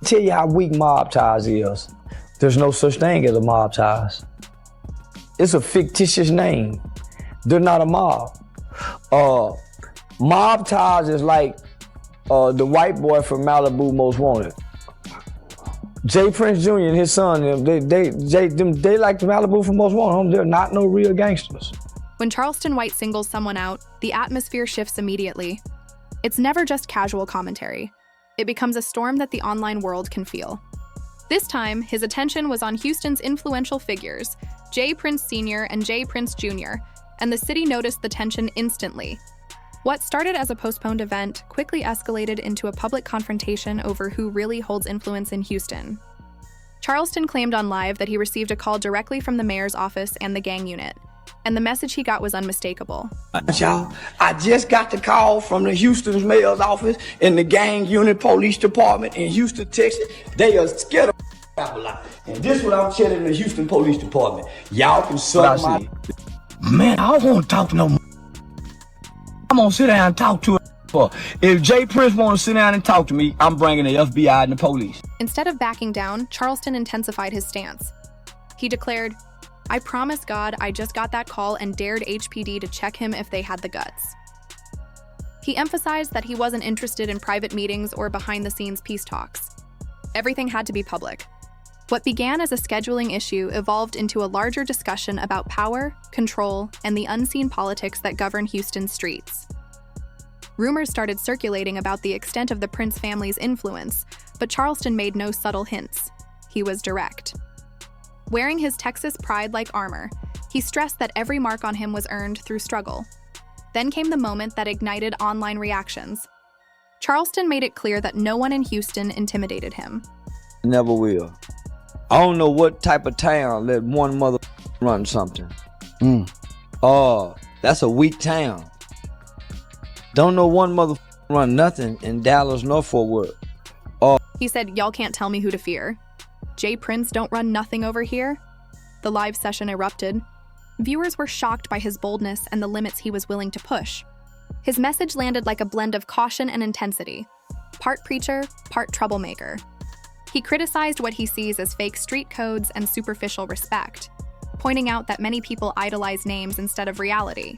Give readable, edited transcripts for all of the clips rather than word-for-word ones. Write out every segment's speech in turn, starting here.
Tell you how weak mob ties is. There's no such thing as a mob ties. It's a fictitious name. They're not a mob. Mob ties is like the white boy from Malibu Most Wanted. Jay Prince Jr. and his son, they like the Malibu from Most Wanted. They're not no real gangsters. When Charleston White singles someone out, the atmosphere shifts immediately. It's never just casual commentary. It becomes a storm that the online world can feel. This time, his attention was on Houston's influential figures, Jay Prince Sr. and Jay Prince Jr., and the city noticed the tension instantly. What started as a postponed event quickly escalated into a public confrontation over who really holds influence in Houston. Charleston claimed on Live that he received a call directly from the mayor's office and the gang unit, and the message he got was unmistakable. Y'all, I just got the call from the Houston's mayor's office and the gang unit police department in Houston, Texas. They are scared of a lot. And this is what I'm telling the Houston Police Department. Y'all can suck my... Man, I don't want to talk no more. I'm gonna sit down and talk to her. If Jay Prince want to sit down and talk to me, I'm bringing the FBI and the police. Instead of backing down, Charleston intensified his stance. He declared, "I promise God I just got that call and dared HPD to check him if they had the guts." He emphasized that he wasn't interested in private meetings or behind-the-scenes peace talks. Everything had to be public. What began as a scheduling issue evolved into a larger discussion about power, control, and the unseen politics that govern Houston's streets. Rumors started circulating about the extent of the Prince family's influence, but Charleston made no subtle hints. He was direct. Wearing his Texas pride like armor, he stressed that every mark on him was earned through struggle. Then came the moment that ignited online reactions. Charleston made it clear that no one in Houston intimidated him. Never will. I don't know what type of town let one mother run something. That's a weak town. Don't know one mother run nothing in Dallas nor Fort Worth. He said, "Y'all can't tell me who to fear. Jay Prince don't run nothing over here." The live session erupted. Viewers were shocked by his boldness and the limits he was willing to push. His message landed like a blend of caution and intensity. Part preacher, part troublemaker. He criticized what he sees as fake street codes and superficial respect, pointing out that many people idolize names instead of reality.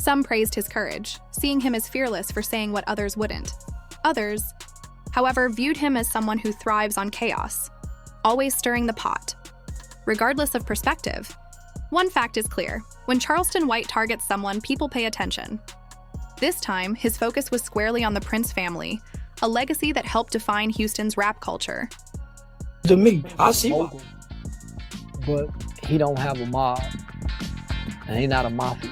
Some praised his courage, seeing him as fearless for saying what others wouldn't. Others, however, viewed him as someone who thrives on chaos, always stirring the pot. Regardless of perspective, one fact is clear: when Charleston White targets someone, people pay attention. This time, his focus was squarely on the Prince family, a legacy that helped define Houston's rap culture. To me, I see why. But he don't have a mob, and he not a mafia.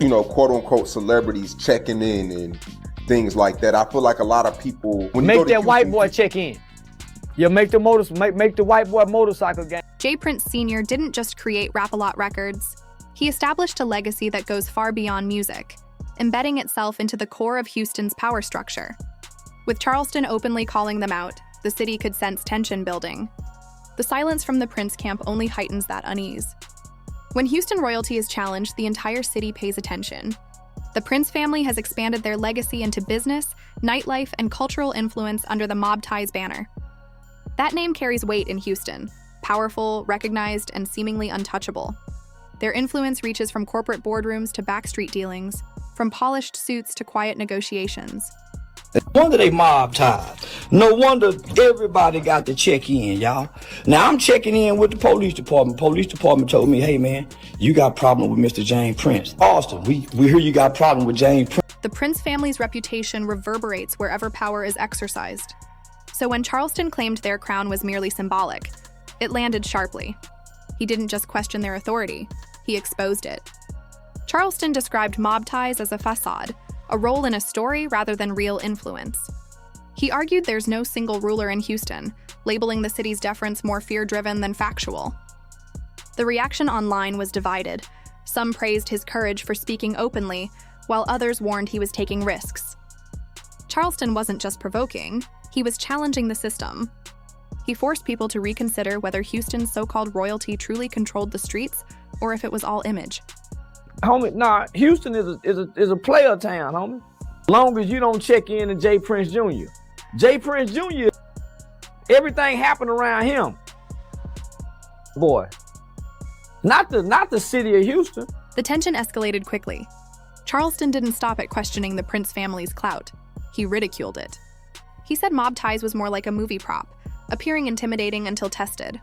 You know, quote unquote celebrities checking in and things like that. I feel like a lot of people when make that white boy check in. Yeah, make the white boy motorcycle gang. Jay Prince Sr. didn't just create Rap-A-Lot records. He established a legacy that goes far beyond music, embedding itself into the core of Houston's power structure. With Charleston openly calling them out, the city could sense tension building. The silence from the Prince camp only heightens that unease. When Houston royalty is challenged, the entire city pays attention. The Prince family has expanded their legacy into business, nightlife, and cultural influence under the Mob Ties banner. That name carries weight in Houston, powerful, recognized, and seemingly untouchable. Their influence reaches from corporate boardrooms to backstreet dealings, from polished suits to quiet negotiations. No wonder they mob ties. No wonder everybody got to check in, y'all. Now I'm checking in with the police department. Police department told me, "Hey man, you got a problem with Mr. James Prince. Austin, we hear you got a problem with James Prince." The Prince family's reputation reverberates wherever power is exercised. So when Charleston claimed their crown was merely symbolic, it landed sharply. He didn't just question their authority, he exposed it. Charleston described mob ties as a facade, a role in a story rather than real influence. He argued there's no single ruler in Houston, labeling the city's deference more fear-driven than factual. The reaction online was divided. Some praised his courage for speaking openly, while others warned he was taking risks. Charleston wasn't just provoking, he was challenging the system. He forced people to reconsider whether Houston's so-called royalty truly controlled the streets or if it was all image. Homie, nah, Houston is a player town, homie. Long as you don't check in to Jay Prince Jr. Jay Prince Jr. Everything happened around him. Boy. Not the city of Houston. The tension escalated quickly. Charleston didn't stop at questioning the Prince family's clout. He ridiculed it. He said Mob Ties was more like a movie prop, appearing intimidating until tested.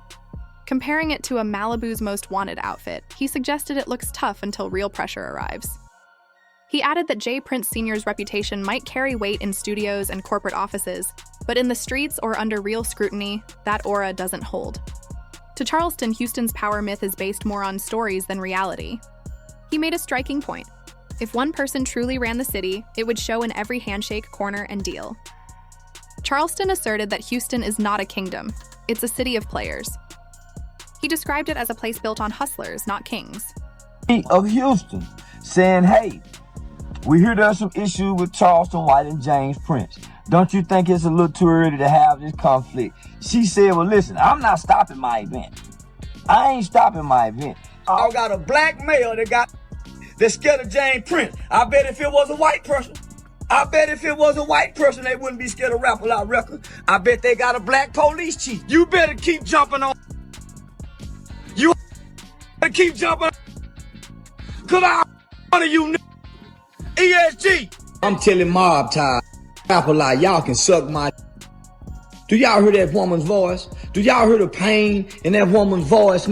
Comparing it to a Malibu's Most Wanted outfit, he suggested it looks tough until real pressure arrives. He added that J. Prince Sr.'s reputation might carry weight in studios and corporate offices, but in the streets or under real scrutiny, that aura doesn't hold. To Charleston, Houston's power myth is based more on stories than reality. He made a striking point. If one person truly ran the city, it would show in every handshake, corner, and deal. Charleston asserted that Houston is not a kingdom, it's a city of players. He described it as a place built on hustlers, not kings. Of Houston, saying, hey, we hear there's some issue with Charleston White and James Prince. Don't you think it's a little too early to have this conflict? She said, well, listen, I'm not stopping my event. I ain't stopping my event. I got a black male that's scared of James Prince. I bet if it was a white person, they wouldn't be scared of Rap A Lot Records. I bet they got a black police chief. You better keep jumping on. You better keep jumping on. Cause I one of you ESG. I'm telling Mob Ties, Rap A Lot, y'all can suck my. Do y'all hear that woman's voice? Do y'all hear the pain in that woman's voice?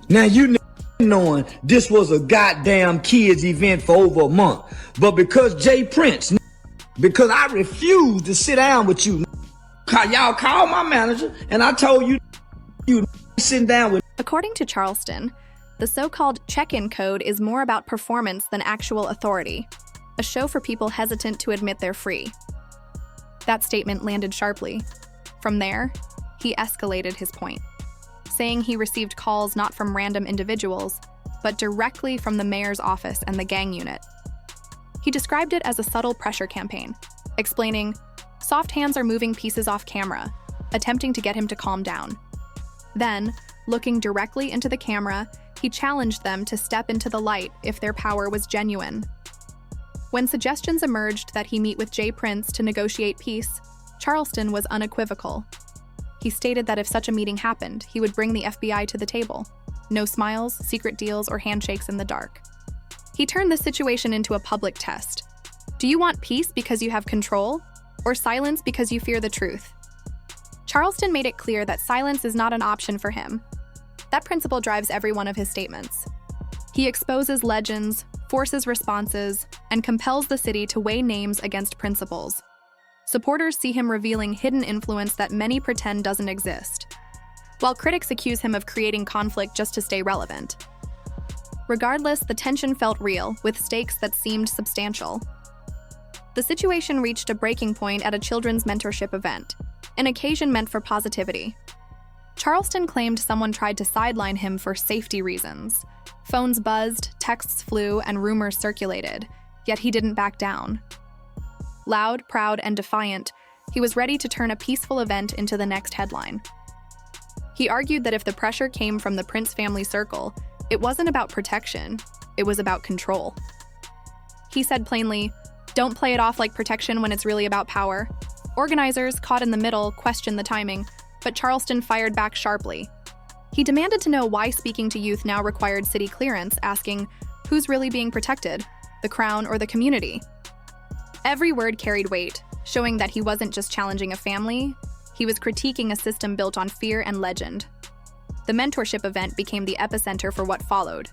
Now you knowing this was a goddamn kids event for over a month. But because J. Prince, because I refused to sit down with you, y'all called my manager and I told you sitting down with. According to Charleston, the so-called check-in code is more about performance than actual authority, a show for people hesitant to admit they're free. That statement landed sharply. From there, he escalated his point, saying he received calls not from random individuals, but directly from the mayor's office and the gang unit. He described it as a subtle pressure campaign, explaining, soft hands are moving pieces off camera, attempting to get him to calm down. Then, looking directly into the camera, he challenged them to step into the light if their power was genuine. When suggestions emerged that he meet with J. Prince to negotiate peace, Charleston was unequivocal. He stated that if such a meeting happened, he would bring the FBI to the table. No smiles, secret deals, or handshakes in the dark. He turned the situation into a public test. Do you want peace because you have control, or silence because you fear the truth? Charleston made it clear that silence is not an option for him. That principle drives every one of his statements. He exposes legends, forces responses, and compels the city to weigh names against principles. Supporters see him revealing hidden influence that many pretend doesn't exist, while critics accuse him of creating conflict just to stay relevant. Regardless, the tension felt real, with stakes that seemed substantial. The situation reached a breaking point at a children's mentorship event, an occasion meant for positivity. Charleston claimed someone tried to sideline him for safety reasons. Phones buzzed, texts flew, and rumors circulated, yet he didn't back down. Loud, proud, and defiant, he was ready to turn a peaceful event into the next headline. He argued that if the pressure came from the Prince family circle, it wasn't about protection, it was about control. He said plainly, "Don't play it off like protection when it's really about power." Organizers, caught in the middle, questioned the timing, but Charleston fired back sharply. He demanded to know why speaking to youth now required city clearance, asking, who's really being protected, the crown or the community? Every word carried weight, showing that he wasn't just challenging a family, he was critiquing a system built on fear and legend. The mentorship event became the epicenter for what followed.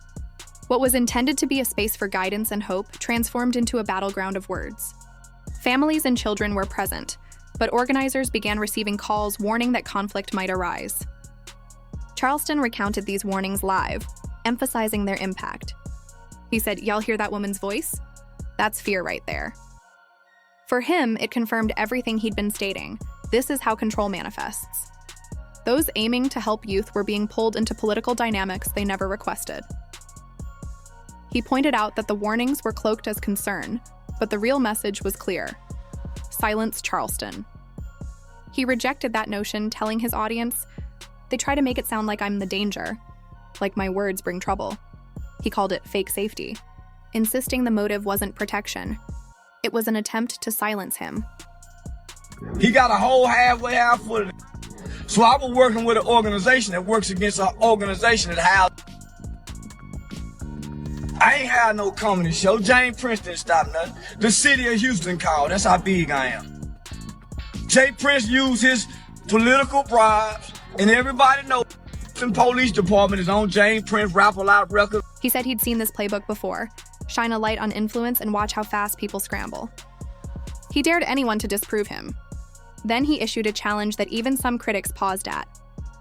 What was intended to be a space for guidance and hope transformed into a battleground of words. Families and children were present, but organizers began receiving calls warning that conflict might arise. Charleston recounted these warnings live, emphasizing their impact. He said, "Y'all hear that woman's voice? That's fear right there." For him, it confirmed everything he'd been stating. This is how control manifests. Those aiming to help youth were being pulled into political dynamics they never requested. He pointed out that the warnings were cloaked as concern, but the real message was clear. Silence Charleston. He rejected that notion, telling his audience, "They try to make it sound like I'm the danger, like my words bring trouble." He called it fake safety, insisting the motive wasn't protection. It was an attempt to silence him. He got a whole half full of it. So I was working with an organization that works against an organization that has. I ain't had no comedy show. James Prince didn't stop nothing. The city of Houston called. That's how big I am. Jay Prince used his political bribes, and everybody knows the police department is on James Prince rap-a-lot record. He said he'd seen this playbook before, shine a light on influence and watch how fast people scramble. He dared anyone to disprove him. Then he issued a challenge that even some critics paused at.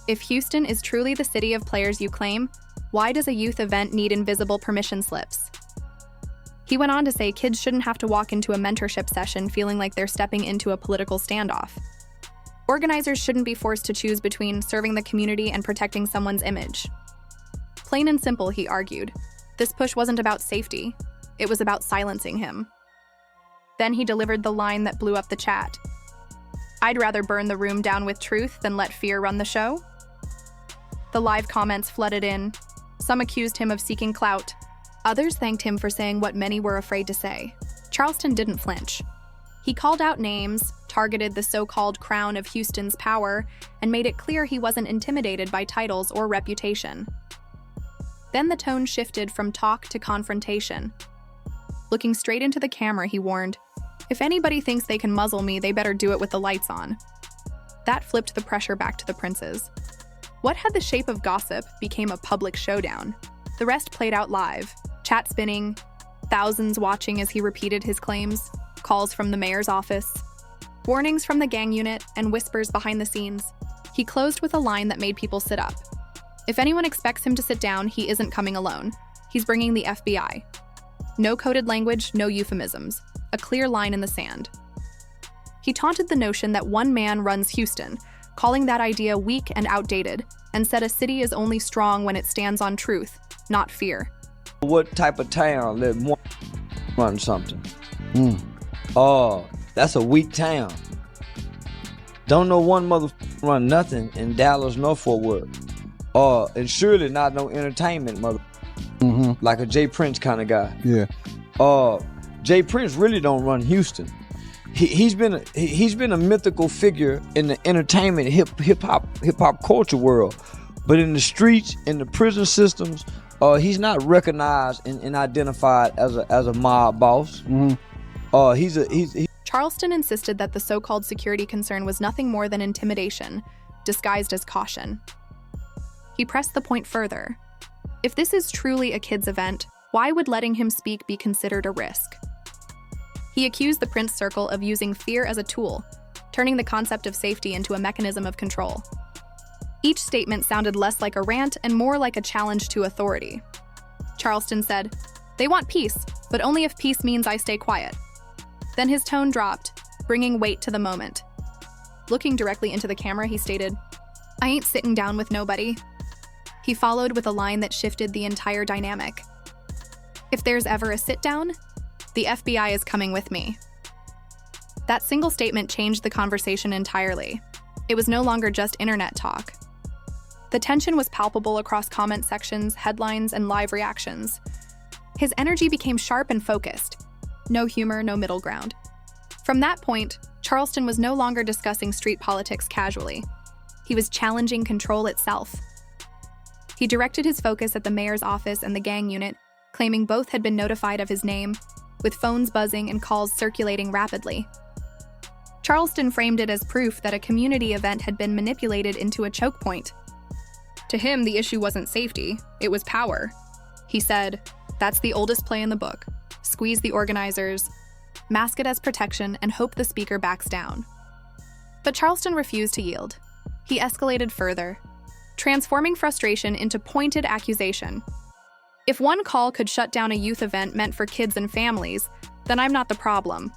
If Houston is truly the city of players you claim, why does a youth event need invisible permission slips? He went on to say kids shouldn't have to walk into a mentorship session feeling like they're stepping into a political standoff. Organizers shouldn't be forced to choose between serving the community and protecting someone's image. Plain and simple, he argued. This push wasn't about safety. It was about silencing him. Then he delivered the line that blew up the chat. I'd rather burn the room down with truth than let fear run the show. The live comments flooded in. Some accused him of seeking clout. Others thanked him for saying what many were afraid to say. Charleston didn't flinch. He called out names, targeted the so-called crown of Houston's power, and made it clear he wasn't intimidated by titles or reputation. Then the tone shifted from talk to confrontation. Looking straight into the camera, he warned, "If anybody thinks they can muzzle me, they better do it with the lights on." That flipped the pressure back to the princes. What had the shape of gossip became a public showdown. The rest played out live, chat spinning, thousands watching as he repeated his claims, calls from the mayor's office, warnings from the gang unit, and whispers behind the scenes. He closed with a line that made people sit up. If anyone expects him to sit down, he isn't coming alone. He's bringing the FBI. No coded language, no euphemisms. A clear line in the sand. He taunted the notion that one man runs Houston, calling that idea weak and outdated, and said a city is only strong when it stands on truth, not fear. What type of town let one run something? That's a weak town. Don't know one motherfucker run nothing in Dallas nor Fort Worth. And surely not no entertainment like a Jay Prince kind of guy. Yeah. Jay Prince really don't run Houston. He's been a mythical figure in the entertainment hip hop culture world, but in the streets, in the prison systems, he's not recognized and identified as a mob boss. Charleston insisted that the so-called security concern was nothing more than intimidation, disguised as caution. He pressed the point further. If this is truly a kids' event, why would letting him speak be considered a risk? He accused the Prince Circle of using fear as a tool, turning the concept of safety into a mechanism of control. Each statement sounded less like a rant and more like a challenge to authority. Charleston said, "They want peace, but only if peace means I stay quiet." Then his tone dropped, bringing weight to the moment. Looking directly into the camera, he stated, "I ain't sitting down with nobody." He followed with a line that shifted the entire dynamic. "If there's ever a sit-down, the FBI is coming with me." That single statement changed the conversation entirely. It was no longer just internet talk. The tension was palpable across comment sections, headlines, and live reactions. His energy became sharp and focused. No humor, no middle ground. From that point, Charleston was no longer discussing street politics casually. He was challenging control itself. He directed his focus at the mayor's office and the gang unit, claiming both had been notified of his name, with phones buzzing and calls circulating rapidly. Charleston framed it as proof that a community event had been manipulated into a choke point. To him, the issue wasn't safety, it was power. He said, "That's the oldest play in the book. Squeeze the organizers, mask it as protection, and hope the speaker backs down." But Charleston refused to yield. He escalated further, transforming frustration into pointed accusation. If one call could shut down a youth event meant for kids and families, then I'm not the problem.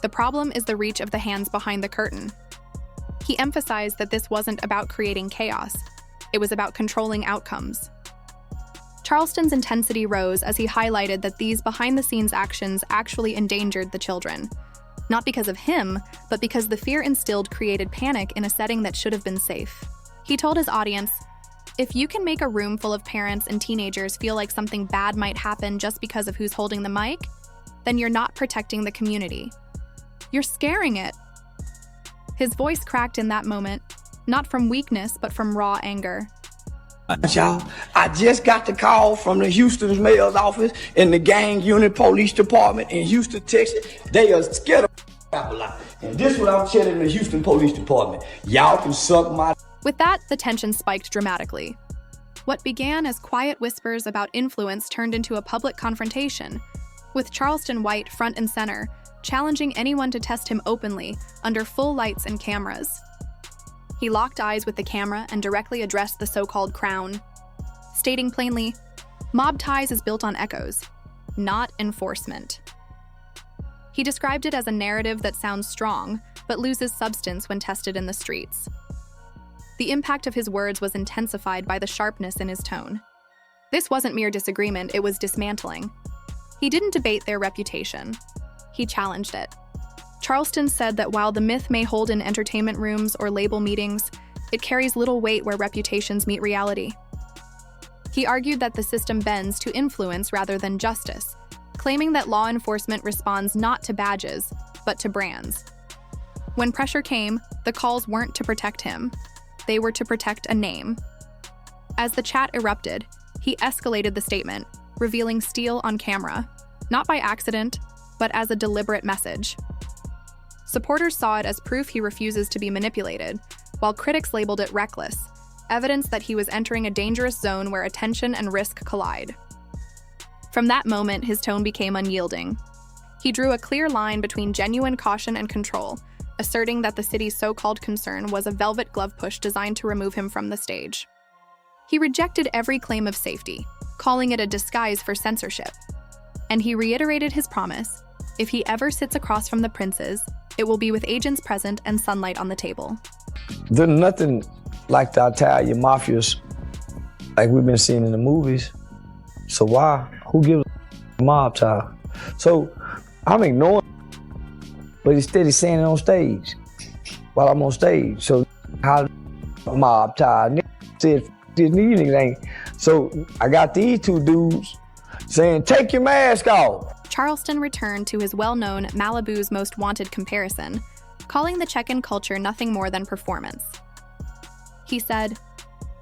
The problem is the reach of the hands behind the curtain. He emphasized that this wasn't about creating chaos. It was about controlling outcomes. Charleston's intensity rose as he highlighted that these behind-the-scenes actions actually endangered the children. Not because of him, but because the fear instilled created panic in a setting that should have been safe. He told his audience, "If you can make a room full of parents and teenagers feel like something bad might happen just because of who's holding the mic, then you're not protecting the community. You're scaring it." His voice cracked in that moment, not from weakness, but from raw anger. Y'all, I just got the call from the Houston's mayor's office and the gang unit police department in Houston, Texas. They are scared of a lot. And this is what I'm telling the Houston Police Department. Y'all can suck my... With that, the tension spiked dramatically. What began as quiet whispers about influence turned into a public confrontation, with Charleston White front and center, challenging anyone to test him openly, under full lights and cameras. He locked eyes with the camera and directly addressed the so-called crown, stating plainly, "Mob Ties is built on echoes, not enforcement." He described it as a narrative that sounds strong, but loses substance when tested in the streets. The impact of his words was intensified by the sharpness in his tone. This wasn't mere disagreement, it was dismantling. He didn't debate their reputation. He challenged it. Charleston said that while the myth may hold in entertainment rooms or label meetings, it carries little weight where reputations meet reality. He argued that the system bends to influence rather than justice, claiming that law enforcement responds not to badges, but to brands. When pressure came, the calls weren't to protect him. They were to protect a name. As the chat erupted, he escalated the statement, revealing steel on camera, not by accident, but as a deliberate message. Supporters saw it as proof he refuses to be manipulated, while critics labeled it reckless, evidence that he was entering a dangerous zone where attention and risk collide. From that moment, his tone became unyielding. He drew a clear line between genuine caution and control, asserting that the city's so-called concern was a velvet glove push designed to remove him from the stage. He rejected every claim of safety, calling it a disguise for censorship. And he reiterated his promise, if he ever sits across from the princes, it will be with agents present and sunlight on the table. There's nothing like the Italian mafias like we've been seeing in the movies. So why? Who gives a mob tie? So I'm ignoring, but instead he's saying it on stage while I'm on stage. So how mob tie? Said this nigga ain't. So I got these two dudes saying, take your mask off. Charleston returned to his well-known Malibu's Most Wanted comparison, calling the check-in culture nothing more than performance. He said,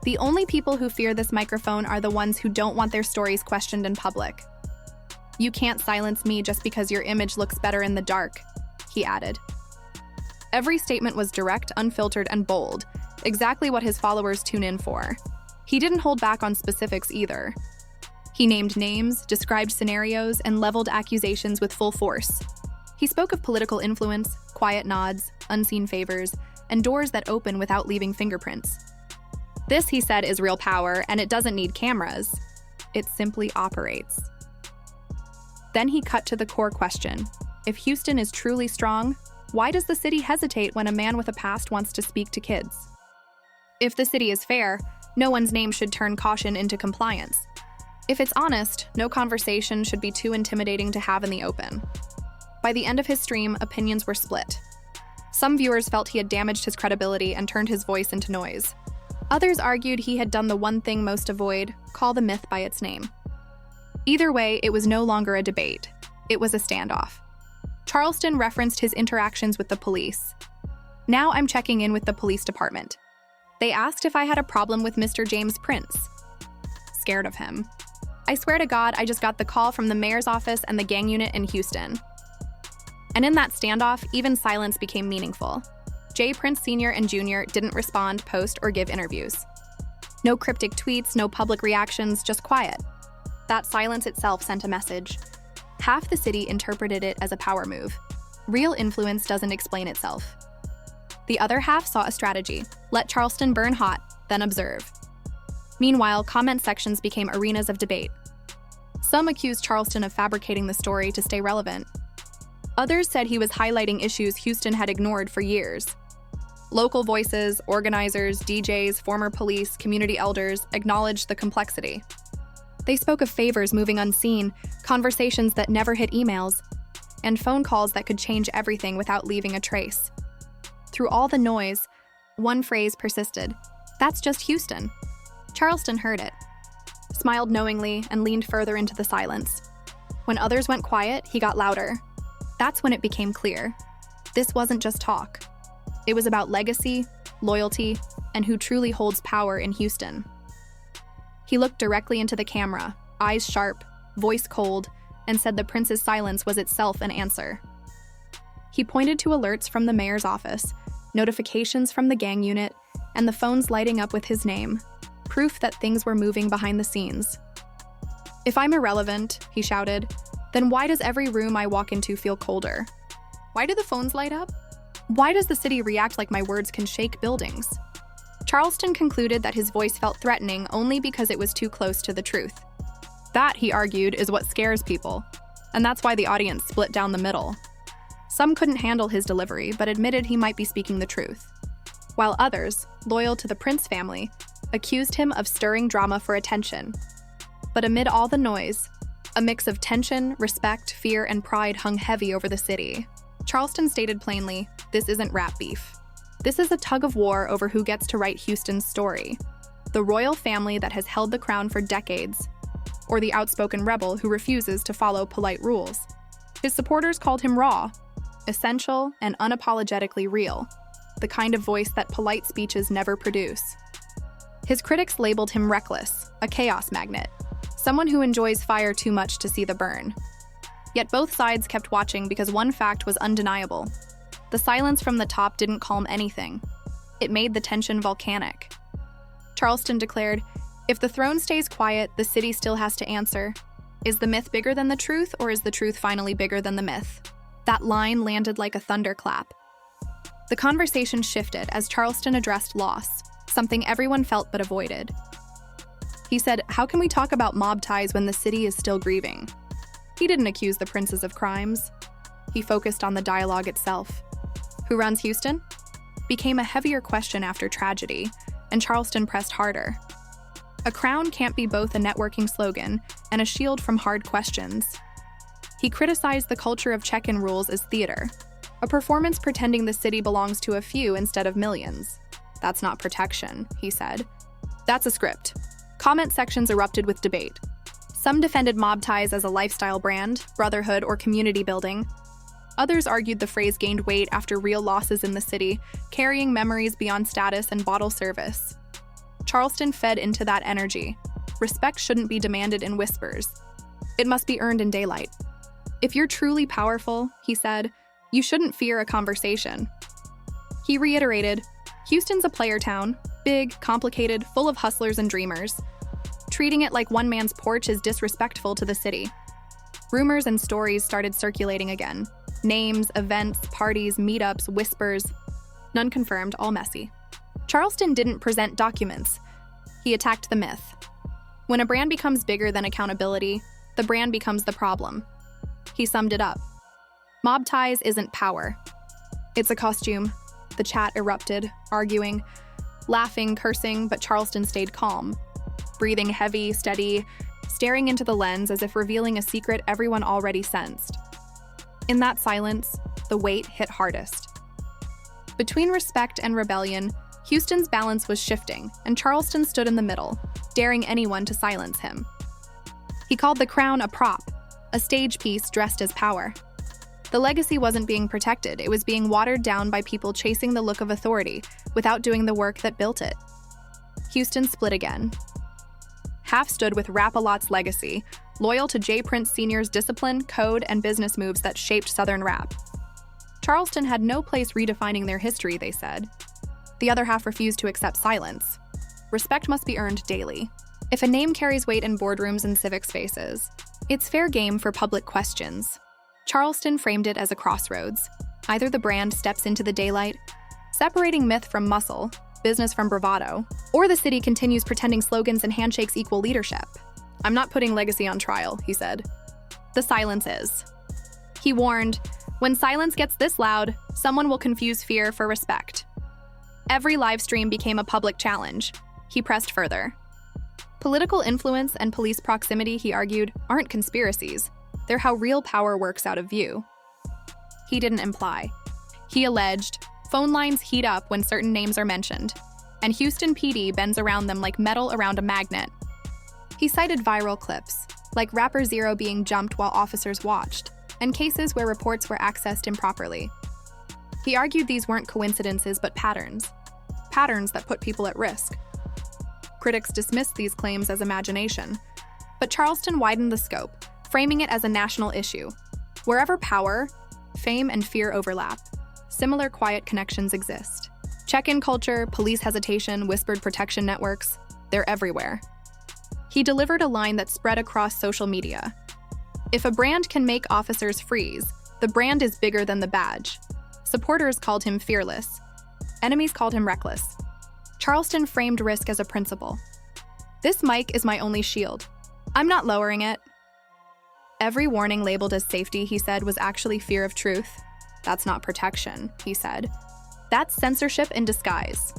"The only people who fear this microphone are the ones who don't want their stories questioned in public. You can't silence me just because your image looks better in the dark," he added. Every statement was direct, unfiltered, and bold, exactly what his followers tune in for. He didn't hold back on specifics either. He named names, described scenarios, and leveled accusations with full force. He spoke of political influence, quiet nods, unseen favors, and doors that open without leaving fingerprints. This, he said, is real power, and it doesn't need cameras. It simply operates. Then he cut to the core question. If Houston is truly strong, why does the city hesitate when a man with a past wants to speak to kids? If the city is fair, no one's name should turn caution into compliance. If it's honest, no conversation should be too intimidating to have in the open. By the end of his stream, opinions were split. Some viewers felt he had damaged his credibility and turned his voice into noise. Others argued he had done the one thing most avoid, call the myth by its name. Either way, it was no longer a debate. It was a standoff. Charleston referenced his interactions with the police. "Now I'm checking in with the police department. They asked if I had a problem with Mr. James Prince. Scared of him. I swear to God, I just got the call from the mayor's office and the gang unit in Houston." And in that standoff, even silence became meaningful. J. Prince Sr. and Jr. didn't respond, post, or give interviews. No cryptic tweets, no public reactions, just quiet. That silence itself sent a message. Half the city interpreted it as a power move. Real influence doesn't explain itself. The other half saw a strategy. Let Charleston burn hot, then observe. Meanwhile, comment sections became arenas of debate. Some accused Charleston of fabricating the story to stay relevant. Others said he was highlighting issues Houston had ignored for years. Local voices, organizers, DJs, former police, community elders acknowledged the complexity. They spoke of favors moving unseen, conversations that never hit emails, and phone calls that could change everything without leaving a trace. Through all the noise, one phrase persisted. "That's just Houston." Charleston heard it, smiled knowingly, and leaned further into the silence. When others went quiet, he got louder. That's when it became clear. This wasn't just talk. It was about legacy, loyalty, and who truly holds power in Houston. He looked directly into the camera, eyes sharp, voice cold, and said the prince's silence was itself an answer. He pointed to alerts from the mayor's office, notifications from the gang unit, and the phones lighting up with his name, proof that things were moving behind the scenes. "If I'm irrelevant," he shouted, "then why does every room I walk into feel colder? Why do the phones light up? Why does the city react like my words can shake buildings?" Charleston concluded that his voice felt threatening only because it was too close to the truth. That, he argued, is what scares people, and that's why the audience split down the middle. Some couldn't handle his delivery, but admitted he might be speaking the truth, while others, loyal to the Prince family, accused him of stirring drama for attention. But amid all the noise, a mix of tension, respect, fear, and pride hung heavy over the city. Charleston stated plainly, "This isn't rap beef. This is a tug-of-war over who gets to write Houston's story. The royal family that has held the crown for decades, or the outspoken rebel who refuses to follow polite rules." His supporters called him raw, essential, and unapologetically real, the kind of voice that polite speeches never produce. His critics labeled him reckless, a chaos magnet, someone who enjoys fire too much to see the burn. Yet both sides kept watching because one fact was undeniable. The silence from the top didn't calm anything. It made the tension volcanic. Charleston declared, "If the throne stays quiet, the city still has to answer. Is the myth bigger than the truth, or is the truth finally bigger than the myth?" That line landed like a thunderclap. The conversation shifted as Charleston addressed loss, something everyone felt but avoided. He said, "How can we talk about mob ties when the city is still grieving?" He didn't accuse the princes of crimes. He focused on the dialogue itself. Who runs Houston? Became a heavier question after tragedy, and Charleston pressed harder. A crown can't be both a networking slogan and a shield from hard questions. He criticized the culture of check-in rules as theater, a performance pretending the city belongs to a few instead of millions. "That's not protection," he said. "That's a script." Comment sections erupted with debate. Some defended mob ties as a lifestyle brand, brotherhood, or community building. Others argued the phrase gained weight after real losses in the city, carrying memories beyond status and bottle service. Charleston fed into that energy. Respect shouldn't be demanded in whispers. It must be earned in daylight. "If you're truly powerful," he said, "you shouldn't fear a conversation." He reiterated, "Houston's a player town, big, complicated, full of hustlers and dreamers. Treating it like one man's porch is disrespectful to the city." Rumors and stories started circulating again. Names, events, parties, meetups, whispers. None confirmed, all messy. Charleston didn't present documents. He attacked the myth. When a brand becomes bigger than accountability, the brand becomes the problem. He summed it up. Mob ties isn't power. It's a costume. The chat erupted, arguing, laughing, cursing, but Charleston stayed calm, breathing heavy, steady, staring into the lens as if revealing a secret everyone already sensed. In that silence, the weight hit hardest. Between respect and rebellion, Houston's balance was shifting, and Charleston stood in the middle, daring anyone to silence him. He called the crown a prop, a stage piece dressed as power. The legacy wasn't being protected, it was being watered down by people chasing the look of authority without doing the work that built it. Houston split again. Half stood with Rap-A-Lot's legacy, loyal to J. Prince Sr.'s discipline, code, and business moves that shaped Southern rap. Charleston had no place redefining their history, they said. The other half refused to accept silence. Respect must be earned daily. If a name carries weight in boardrooms and civic spaces, it's fair game for public questions. Charleston framed it as a crossroads. Either the brand steps into the daylight, separating myth from muscle, business from bravado, or the city continues pretending slogans and handshakes equal leadership. "I'm not putting legacy on trial," he said. "The silence is." He warned, "When silence gets this loud, someone will confuse fear for respect." Every live stream became a public challenge. He pressed further. Political influence and police proximity, he argued, aren't conspiracies. They're how real power works out of view. He didn't imply. He alleged, phone lines heat up when certain names are mentioned, and Houston PD bends around them like metal around a magnet. He cited viral clips, like Rapper Zero being jumped while officers watched, and cases where reports were accessed improperly. He argued these weren't coincidences but patterns. Patterns that put people at risk. Critics dismissed these claims as imagination, but Charleston widened the scope, framing it as a national issue. Wherever power, fame, and fear overlap, similar quiet connections exist. Check-in culture, police hesitation, whispered protection networks, they're everywhere. He delivered a line that spread across social media. If a brand can make officers freeze, the brand is bigger than the badge. Supporters called him fearless. Enemies called him reckless. Charleston framed risk as a principle. This mic is my only shield. I'm not lowering it. Every warning labeled as safety, he said, was actually fear of truth. That's not protection, he said. That's censorship in disguise.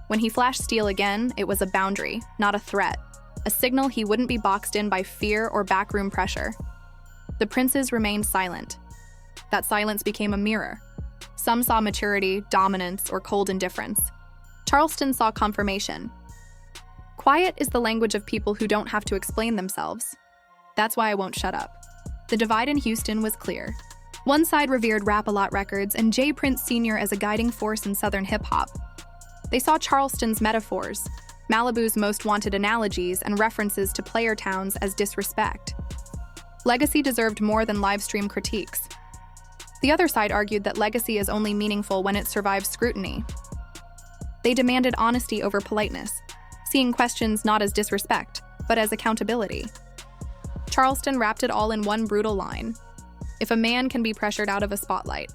When he flashed steel again, it was a boundary, not a threat. A signal he wouldn't be boxed in by fear or backroom pressure. The princes remained silent. That silence became a mirror. Some saw maturity, dominance, or cold indifference. Charleston saw confirmation. Quiet is the language of people who don't have to explain themselves. That's why I won't shut up. The divide in Houston was clear. One side revered Rap-A-Lot Records and J. Prince Sr. as a guiding force in Southern hip-hop. They saw Charleston's metaphors, Malibu's most wanted analogies, and references to player towns as disrespect. Legacy deserved more than live-stream critiques. The other side argued that legacy is only meaningful when it survives scrutiny. They demanded honesty over politeness, seeing questions not as disrespect, but as accountability. Charleston wrapped it all in one brutal line. If a man can be pressured out of a spotlight,